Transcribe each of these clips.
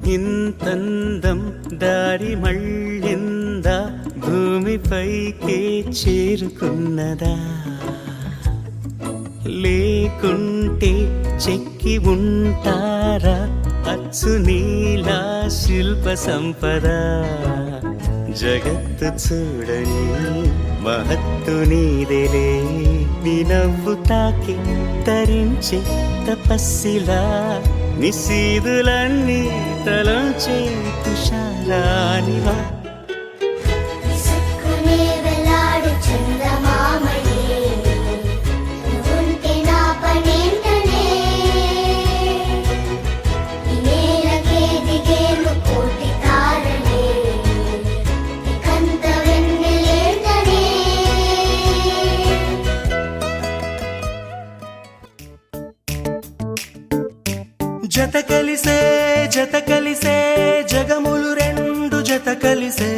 ఇంతందం దారి మళ్ళిందా భూమిపైకే చేరుకున్నదా లేకుంటే చెక్కి ఉంటారా అచ్చు నీలా శిల్ప సంపద జగత్తు చూడని మహత్తు నీదేలే నీ నవ్వు తాకి తరించే తపస్సిలా నిశీదులన్నీ తలంచే తుషారానివా జత కలిసే జగములు రెండు జత కలిసే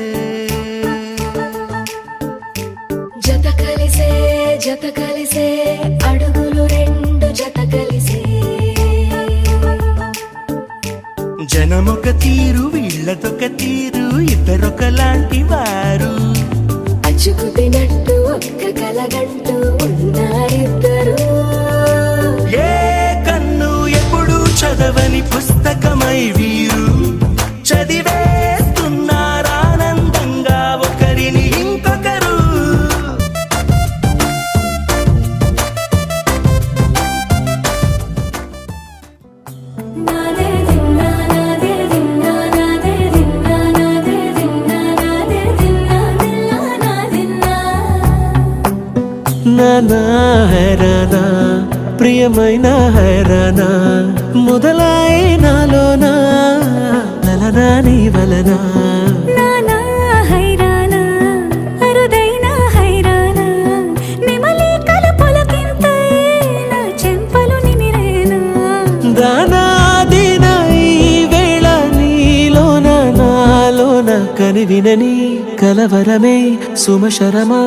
అడుగులు రెండు జత కలిసే జనమొక తీరు వీళ్ళదొక తీరు ఇద్దరొకలాంటి వారు అచ్చుకు తినట్టు ఒక్క కలగంటూ ఉన్నారిద్దరు చదవని పుస్తకమై వీరు చదివేస్తున్నారానందంగా ఒకరిని ఇంకొకరు నానా హైరానా ప్రియమైన హైరానా మొదలాయే నాలోనా లలనా నీ వలనా నానా హైరానా అరుదైన హైరానా నిమలి కలుపులకింతై నా చెంపలు నిమిరేనా దానాదిన ఈ వేళ నీలోన నాలోన కనివినని కలవరమే సుమశరమా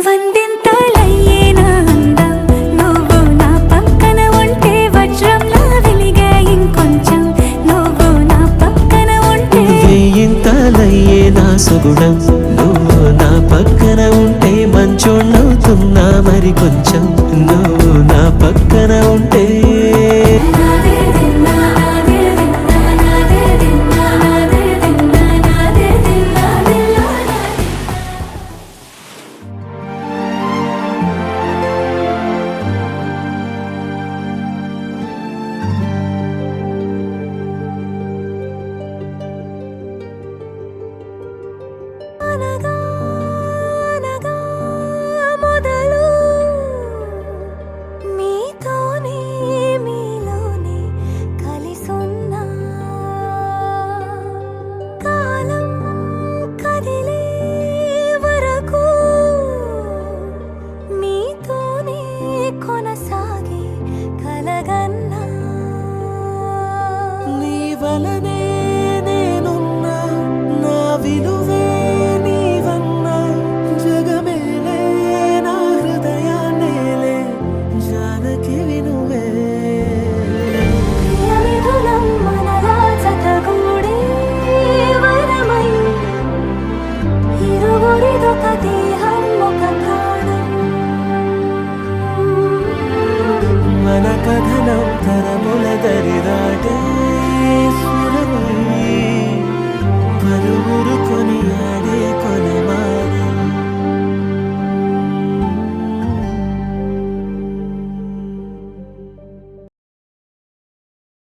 వందింతలయ్యేనా అందం నువ్వు నా పక్కన ఉంటే వజ్రంలా వెలిగే ఇంకొంచెం నువ్వు నా పక్కన ఉంటే వేయింతలయ్యే నా సుగుణం నువ్వు నా పక్కన ఉంటే మంచోణ్ణవుతున్నా మరి కొంచెం నువ్వు నా పక్కన ఉంటే